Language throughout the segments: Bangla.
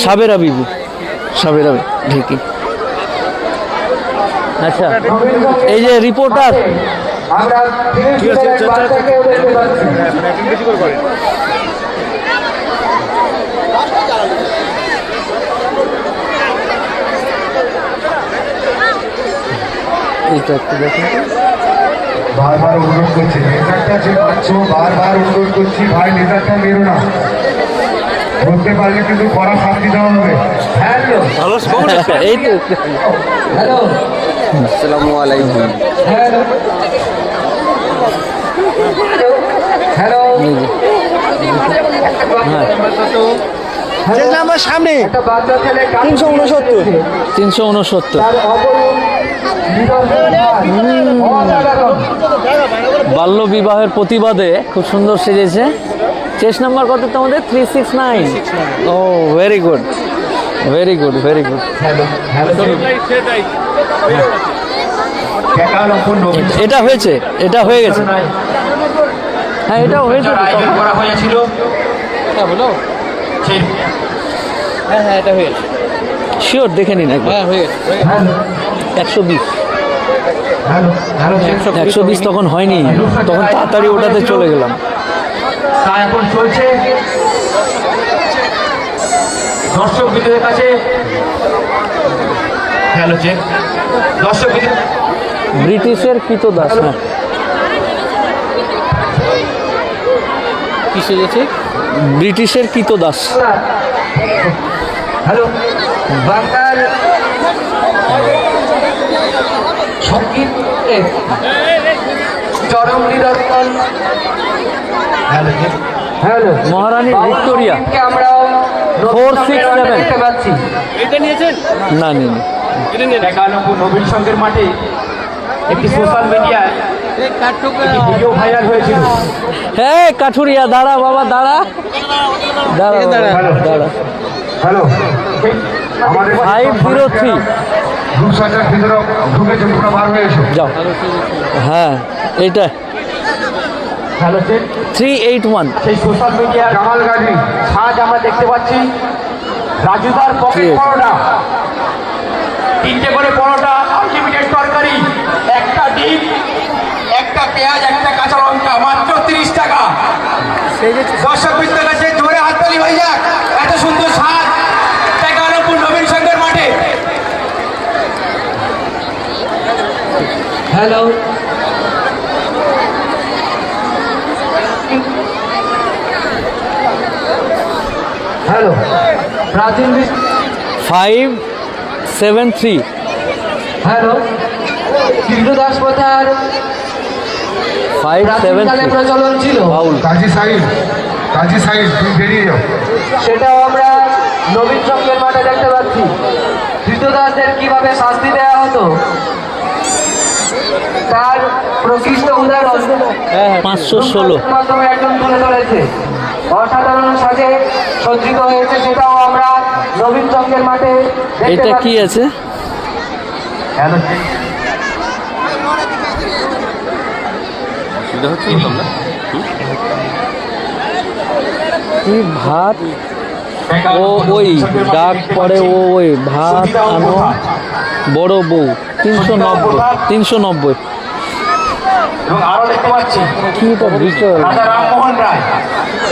সাবেরা বিবি, সাবেরা ঢেকি। আচ্ছা, এই যে রিপোর্টার, এইটা একটু দেখেন। বারবার অনুরোধ করছি, লেজারটা যে পাচ্ছ বারবার অনুরোধ করছি, ভাই লেজারটা মেরো না, ধরতে পারলে কিন্তু কড়া শাস্তি দেওয়া হবে। হ্যালো এই তো, হ্যালো আসসালামু আলাইকুম। হ্যালো হ্যালো এই যে আমার সামনে একটা বাচ্চা ছেলে 369 369। তার অপরূপ বাল্য বিবাহের প্রতিবাদে খুব সুন্দর সেজেছে। চেস নাম্বার কত তোমাদের? 369। Oh very good, very good, very good. এটা হয়েছে, এটা হয়ে গেছে। হ্যাঁ, এটাও হয়েছে করা হয়েছিল। হ্যাঁ হ্যাঁ, এটা হয়ে গেছে শিওর, দেখে নিন একবার। হ্যাঁ, হয়ে গেছে। 120 120 তখন হয়নি, তখন তাড়াতাড়ি ওটাতে চলে গেলাম। তা এখন চলছে দর্শক বিন্দুদের কাছে। হ্যালো চেক দর্শক বিন্দু ব্রিটিশের কৃতদাস। হ্যাঁ, কি সেজেছে? ব্রিটিশের কৃতদাস। হ্যালো বাংলার সঙ্গীত চরম নিদর্শন। হ্যালো হ্যালো মহারানী ভিক্টোরিয়া আমরা 467 দেখতে পাচ্ছি। এটা নিয়েছেন? না, নিন। 91 নবীন সংঘের মাঠে একটি সোশ্যাল মিডিয়ায় ভিডিও ভাইরাল হয়েছিল। হ্যাঁ, কাঠুরিয়া, দাঁড়া বাবা, দাঁড়া দাঁড়া দাঁড়া। হ্যালো আমাদের 503 রূপসাজার ভিতরে ঢুকেছে, তোমরা বার হয়ে এসো। যাও। হ্যাঁ, এইটা হ্যালো চেক 381। সেই সোশ্যাল মিডিয়া জামাল গাজী সাজ আমরা দেখতে পাচ্ছি। রাজুদার পকেট পরোটা, 3টে করে পরোটা, আনলিমিটেড তরকারি, একটা ডিম, একটা পেঁয়াজ, একটা কাঁচা লঙ্কা, মাত্র 30 টাকা। দর্শক বৃন্দের কাছে জোরে হাততালি হয়ে যাক। এত সুন্দর সাজ 91 নবীন সংঘের মাঠে। হ্যালো হ্যালো প্রাচীন 573। হ্যালো কৃষ্ণদাস প্রথার 573 প্রচলন ছিল। কাজী সাহিল তুমি বেরিয়ে যাও। সেটাও আমরা নবীন সংঘের মাঠে দেখতে পাচ্ছি। কৃষ্ণদাসদের কিভাবে শাস্তি দেওয়া হতো তার প্রকৃষ্ট উদাহরণ 516। মাধ্যমে একজন তুলে ধরেছে। অসাধারণ সাজে সজ্জিত হয়েছে, সেটাও আমরা নবীন সংঘের মাঠে দেখতে এটা পাচ্ছি। কি আছে? হ্যালো কি ভাত? ও ওই ডাক পরে, ও ওই ভাত আনো বড় বউ। 390 390। এবং আরো দেখতে পাচ্ছি কি এটা বিচল? রাজা রামমোহন রায়।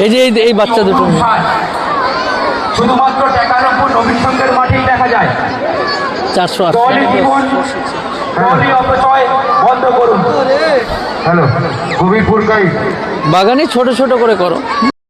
এই যে এই বাচ্চা দুটো শুধুমাত্র 91 নবীন সংঘের মাঠেই দেখা যায়। 480। দলই জীবন, দলই অপচয় বন্ধ করুন। হ্যালো কবিরপুর গাইড বাগানে ছোট ছোট করে করো।